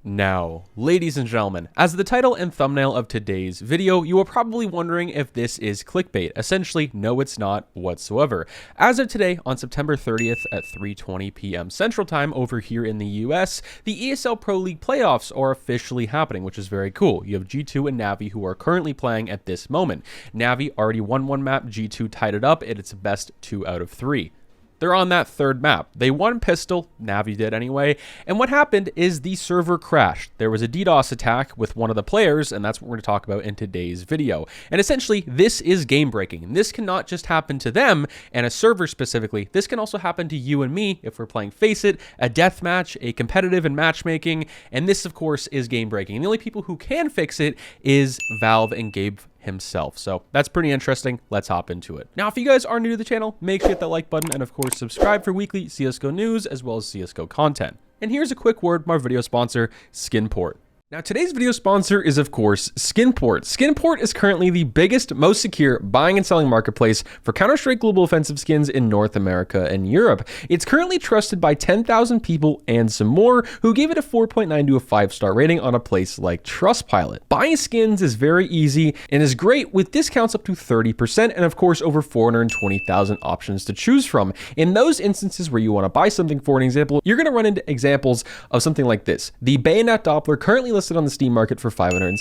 Now, ladies and gentlemen, as the title and thumbnail of today's video, you are probably wondering if this is clickbait. Essentially, no, it's not whatsoever. As of today, on September 30th at 3:20 p.m. Central Time over here in the US, the ESL Pro League playoffs are officially happening, which is very cool. You have G2 and Navi who are currently playing at this moment. Navi already won one map, G2 tied it up, and it's best 2 out of 3. They're on that third map. They won Pistol, Navi did anyway, and what happened is the server crashed. There was a DDoS attack with one of the players, and that's what we're going to talk about in today's video. And essentially, this is game breaking. And this cannot just happen to them and a server specifically. This can also happen to you and me if we're playing Face It, a deathmatch, a competitive and matchmaking, and this, of course, is game breaking. And the only people who can fix it is Valve and Gabe himself. So that's pretty interesting. Let's hop into it. Now, if you guys are new to the channel, make sure to hit that like button and of course subscribe for weekly CSGO news as well as CSGO content. And here's a quick word from our video sponsor, Skinport. Now, today's video sponsor is, of course, Skinport. Skinport is currently the biggest, most secure buying and selling marketplace for Counter-Strike Global Offensive skins in North America and Europe. It's currently trusted by 10,000 people and some more who gave it a 4.9 to a 5-star rating on a place like Trustpilot. Buying skins is very easy and is great with discounts up to 30% and, of course, over 420,000 options to choose from. In those instances where you want to buy something, for an example, you're going to run into examples of something like this. The Bayonet Doppler currently listed on the Steam market for $507.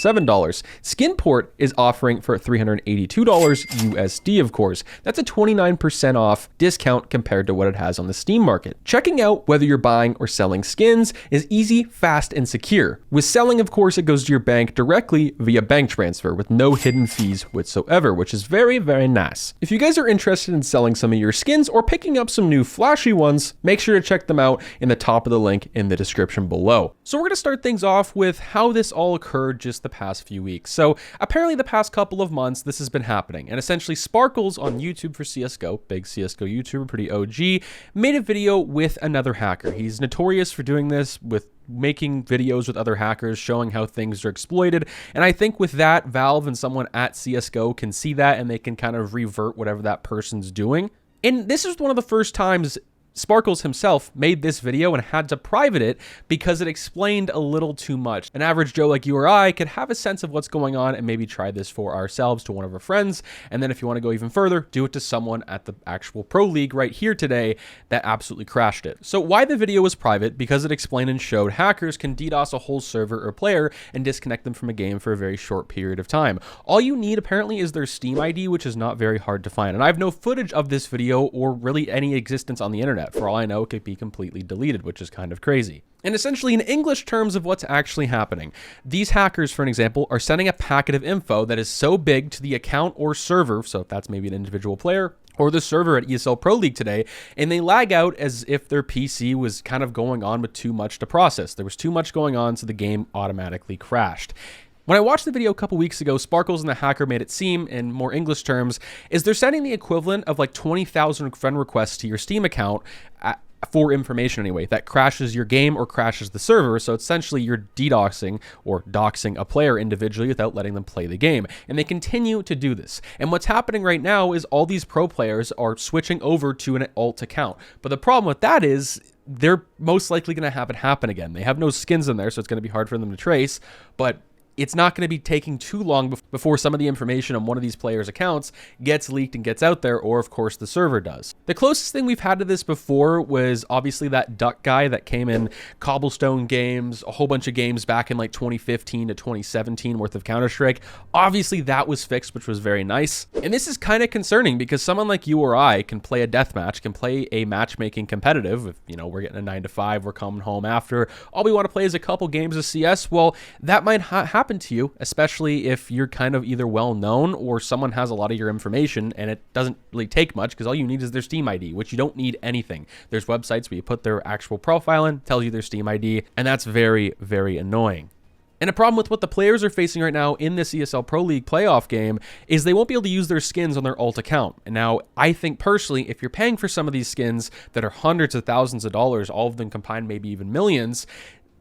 Skinport is offering for $382 USD, of course. That's a 29% off discount compared to what it has on the Steam market. Checking out whether you're buying or selling skins is easy, fast, and secure. With selling, of course, it goes to your bank directly via bank transfer with no hidden fees whatsoever, which is very, very nice. If you guys are interested in selling some of your skins or picking up some new flashy ones, make sure to check them out in the top of the link in the description below. So we're going to start things off with how this all occurred just the past few weeks. So apparently the past couple of months, this has been happening. And essentially Sparkles on YouTube for CSGO, big CSGO YouTuber, pretty OG, made a video with another hacker. He's notorious for doing this with making videos with other hackers, showing how things are exploited. And I think with that, Valve and someone at CSGO can see that and they can kind of revert whatever that person's doing. And this is one of the first times Sparkles himself made this video and had to private it because it explained a little too much. An average Joe like you or I could have a sense of what's going on and maybe try this for ourselves to one of our friends. And then if you want to go even further, do it to someone at the actual pro league right here today that absolutely crashed it. So why the video was private? Because it explained and showed hackers can DDoS a whole server or player and disconnect them from a game for a very short period of time. All you need apparently is their Steam ID, which is not very hard to find. And I have no footage of this video or really any existence on the internet. For all I know, it could be completely deleted, which is kind of crazy. And essentially, in English terms of what's actually happening, these hackers, for an example, are sending a packet of info that is so big to the account or server, so if that's maybe an individual player, or the server at ESL Pro League today, and they lag out as if their PC was kind of going on with too much to process. There was too much going on, so the game automatically crashed. When I watched the video a couple weeks ago, Sparkles and the hacker made it seem, in more English terms, is they're sending the equivalent of like 20,000 friend requests to your Steam account for information anyway, that crashes your game or crashes the server. So essentially you're DDoSing or doxing a player individually without letting them play the game. And they continue to do this. And what's happening right now is all these pro players are switching over to an alt account. But the problem with that is they're most likely going to have it happen again. They have no skins in there, so it's going to be hard for them to trace, but it's not going to be taking too long before some of the information on one of these players' accounts gets leaked and gets out there, or of course the server does. The closest thing we've had to this before was obviously that Duck guy that came in Cobblestone games, a whole bunch of games back in like 2015 to 2017 worth of Counter-Strike. Obviously that was fixed, which was very nice. And this is kind of concerning because someone like you or I can play a deathmatch, can play a matchmaking competitive. If, you know, we're getting a 9 to 5, we're coming home after, all we want to play is a couple games of CS. Well, that might happen to you, especially if you're kind of either well known or someone has a lot of your information, and it doesn't really take much because all you need is their Steam ID, which you don't need anything. There's websites where you put their actual profile in, tells you their Steam ID, and that's very, very annoying. And a problem with what the players are facing right now in this ESL Pro League playoff game is they won't be able to use their skins on their alt account. And now, I think personally, if you're paying for some of these skins that are hundreds of thousands of dollars, all of them combined maybe even millions,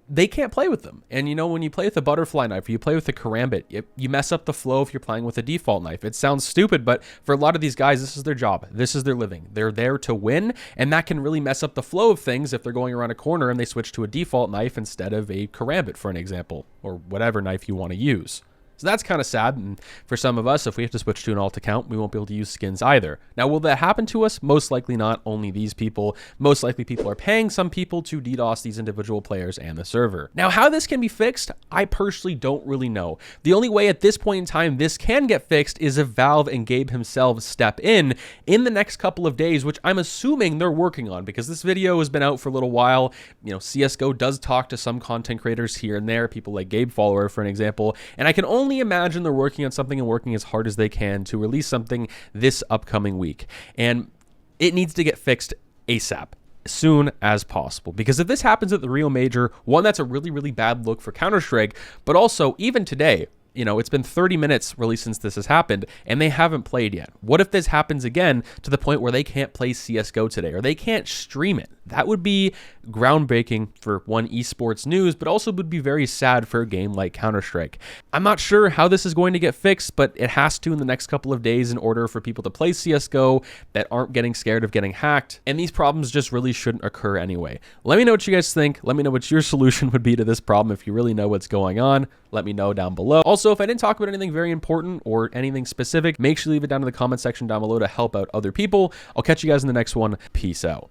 they can't play with them. And you know, when you play with a butterfly knife, or you play with a karambit, you mess up the flow if you're playing with a default knife. It sounds stupid, but for a lot of these guys, this is their job. This is their living. They're there to win, and that can really mess up the flow of things if they're going around a corner and they switch to a default knife instead of a karambit, for an example, or whatever knife you want to use. So that's kind of sad, and for some of us, if we have to switch to an alt account, we won't be able to use skins either. Now, will that happen to us? Most likely not. Only these people. Most likely people are paying some people to DDoS these individual players and the server. Now, how this can be fixed, I personally don't really know. The only way at this point in time this can get fixed is if Valve and Gabe himself step in the next couple of days, which I'm assuming they're working on, because this video has been out for a little while. You know, CSGO does talk to some content creators here and there, people like Gabe Follower, for an example, and I can only imagine they're working on something and working as hard as they can to release something this upcoming week. And it needs to get fixed ASAP, as soon as possible, because if this happens at the Rio Major, one, that's a really, really bad look for Counter-Strike, but also even today, you know, it's been 30 minutes really since this has happened, and they haven't played yet. What if this happens again to the point where they can't play CSGO today, or they can't stream it? That would be groundbreaking for one, esports news, but also would be very sad for a game like Counter-Strike. I'm not sure how this is going to get fixed, but it has to in the next couple of days in order for people to play CSGO that aren't getting scared of getting hacked, and these problems just really shouldn't occur anyway. Let me know what you guys think. Let me know what your solution would be to this problem if you really know what's going on. Let me know down below. Also, if I didn't talk about anything very important or anything specific, make sure you leave it down in the comment section down below to help out other people. I'll catch you guys in the next one. Peace out.